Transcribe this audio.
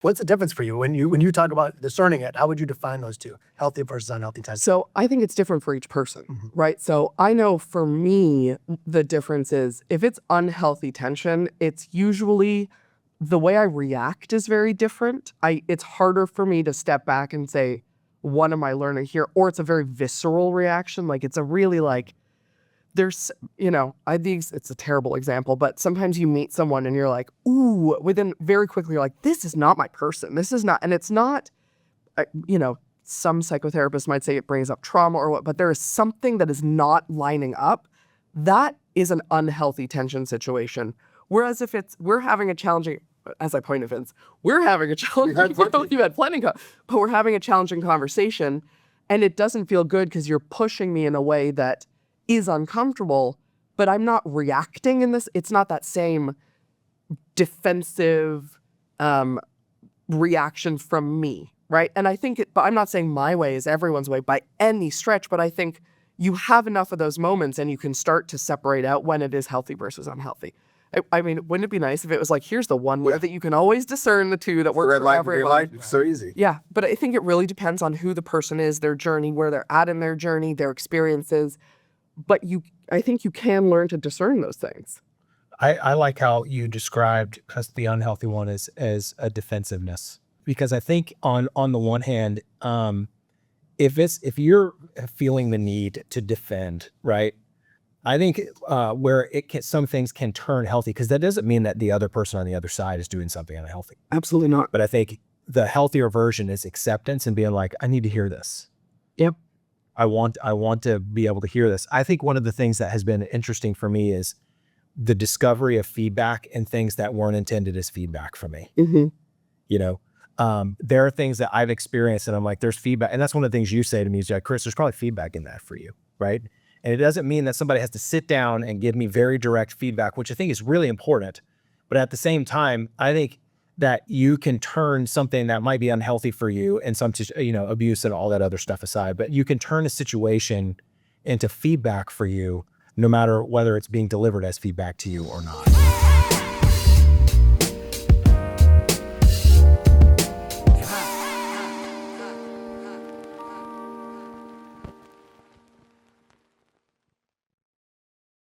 What's the difference for you when you talk about discerning it? How would you define those two, healthy versus unhealthy tension? So I think it's different for each person, right? So I know for me, the difference is if it's unhealthy tension, it's usually the way I react is very different. It's harder for me to step back and say, what am I learning here? Or it's a very visceral reaction. Like it's a really like, there's, it's a terrible example, but sometimes you meet someone and you're like, ooh, within very quickly, you're like, this is not my person. This is not, and it's not, some psychotherapists might say it brings up trauma or what, but there is something that is not lining up. That is an unhealthy tension situation. Whereas if we're having a challenging, as I point of Vince, we're having a challenging, you've had plenty, but we're having a challenging conversation and it doesn't feel good because you're pushing me in a way that is uncomfortable, but I'm not reacting in this. It's not that same defensive reaction from me, right? And I think, but I'm not saying my way is everyone's way by any stretch, but I think you have enough of those moments and you can start to separate out when it is healthy versus unhealthy. I mean, wouldn't it be nice if it was like, here's the one way that you can always discern the two that work Red for light, everyone. green light, it's so easy. Yeah, but I think it really depends on who the person is, their journey, where they're at in their journey, their experiences. But I think you can learn to discern those things. I like how you described the unhealthy one as a defensiveness, because I think on the one hand, if you're feeling the need to defend, right? I think where some things can turn healthy, because that doesn't mean that the other person on the other side is doing something unhealthy. Absolutely not. But I think the healthier version is acceptance and being like, I need to hear this. Yep. I want to be able to hear this. I think one of the things that has been interesting for me is the discovery of feedback and things that weren't intended as feedback for me. There are things that I've experienced and I'm like, there's feedback. And that's one of the things you say to me is like, Chris, there's probably feedback in that for you, right? And it doesn't mean that somebody has to sit down and give me very direct feedback, which I think is really important. But at the same time, I think that you can turn something that might be unhealthy for you and some, abuse and all that other stuff aside, but you can turn a situation into feedback for you, no matter whether it's being delivered as feedback to you or not.